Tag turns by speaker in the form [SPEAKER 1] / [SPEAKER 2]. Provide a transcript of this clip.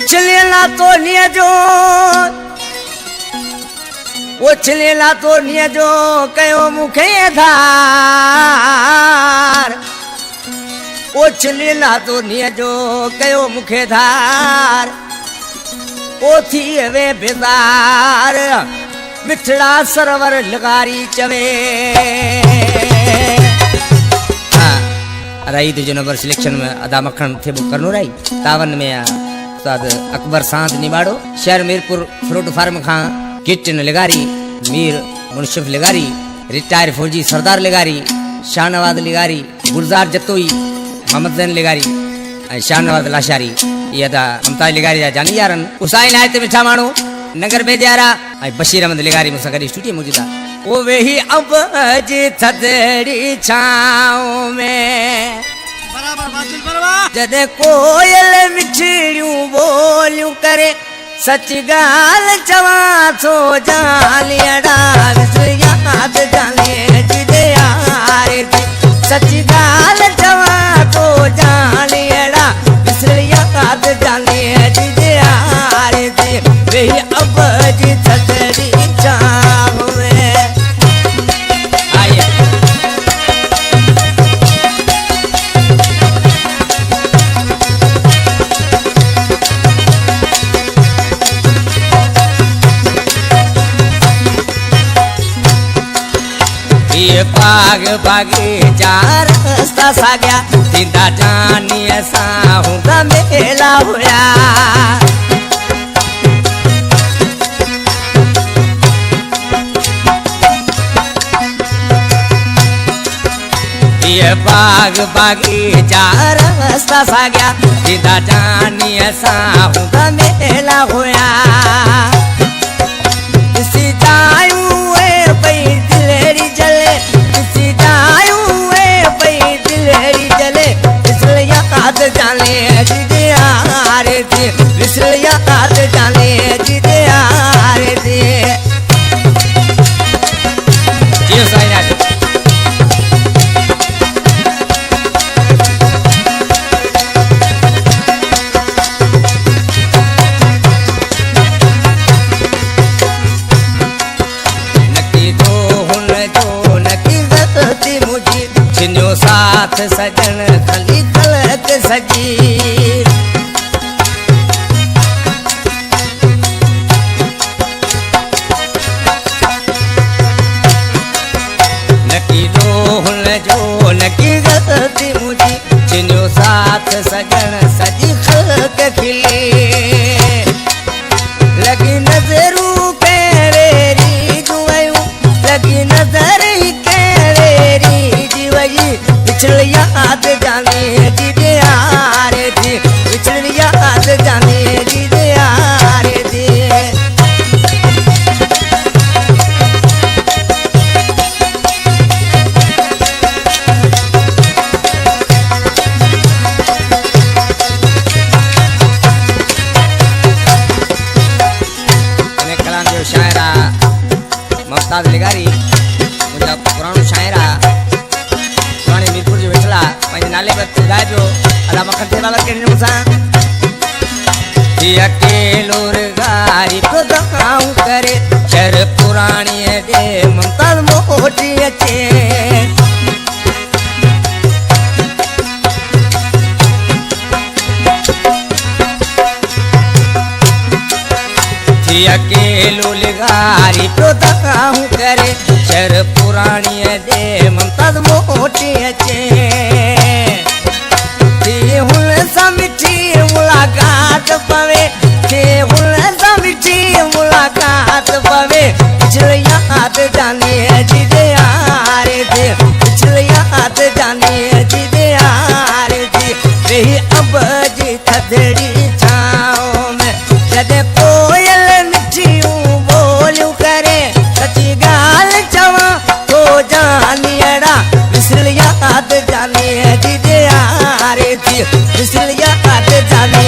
[SPEAKER 1] चलेला तो नियजो वो चलेला तो नियजो कयो मुखे धार वो चलेला तो नियजो कयो मुखे धार ओ थी वे बेदार मिठड़ा सरवर लगारी चवे रही तुझे नंबर सिलेक्शन में अदा मक्खन थे बुक करनो रही तावन में उस्ताद अकबर सांत निबाड़ो शहर मीरपुर फ्रूट फार्म खां किटन लगारी मीर मुनशिफ लगारी रिटायर फौजी सरदार लगारी शाहनवाज लगारी गुलजार जतोई मोहम्मद जैन लगारी शाहनवाज लाशारी ये अदा ममताज लगारी जा जानी यारन उसाई नायत मिठा मानो नगर बेदियारा बशीर अहमद लगारी मुसा करी स्टूडियो मौजूदा ओ वेही अब जी थदड़ी छाओ में
[SPEAKER 2] बराबर वासिल बरवा
[SPEAKER 1] जदे कोयल मिठड़ियूं बोलियूं करे सच गाल चवा थो जालियड़ा याद जाने जिदे यारे सच गाल चवा थो जालियड़ा याद जाने जिदे यारे वे अब जी थदड़ी छाओ में आए ये बाग बागे जा रास्ता साग्या सीधा जानी ऐसा होगा मेला होया ये बाग बागे जा रास्ता साग्या सीधा जानी ऐसा होगा मेला होया जाने जिदे यारे थे विसल याद जाने जिदे यारे थे जियो साइना नकी जो हुन जो नकी गलती मुझी छिन्यो साथ सजन खली सजी नकी दोहन जो नकी गलती मुझी चिन्यो साथ सजन सजी खलक खिली लगी नजरू केरेरी जुवयू लगी नजर ही केरेरी जीवई पिछल याद जाने जिदे यारे थे पिछल याद जाने जिदे यारे थे कलाम जो शायरा ममताज लगारी मुझा पुरानो शायरा पुराने मीरपुर जो वेठला पंहिंजे नाले पर ॿुधाए पियो अला मखन थे बाबा कहिड़ी मूंसां अकेलो गारी को दखाऊं करे शर पुराणी दे ममताज मोटी अचे अकेलो लगारी को दखाऊं करे शर पुराणी दे ममताज मोटी अचे हुन सां मिठी मुलाकात पवे हुन सां मिठी मुलाकात पवे पिछल याद जाने जिदे यारे थे पिछल याद जाने जिदे यारे थे वे अब जी थदड़ी छाओ में जदे कोयल मिठियूं बोलियूं करे सची गाल चवा तो जानियड़ा विसल याद जाने जिदे यारे थे विसल याद जाने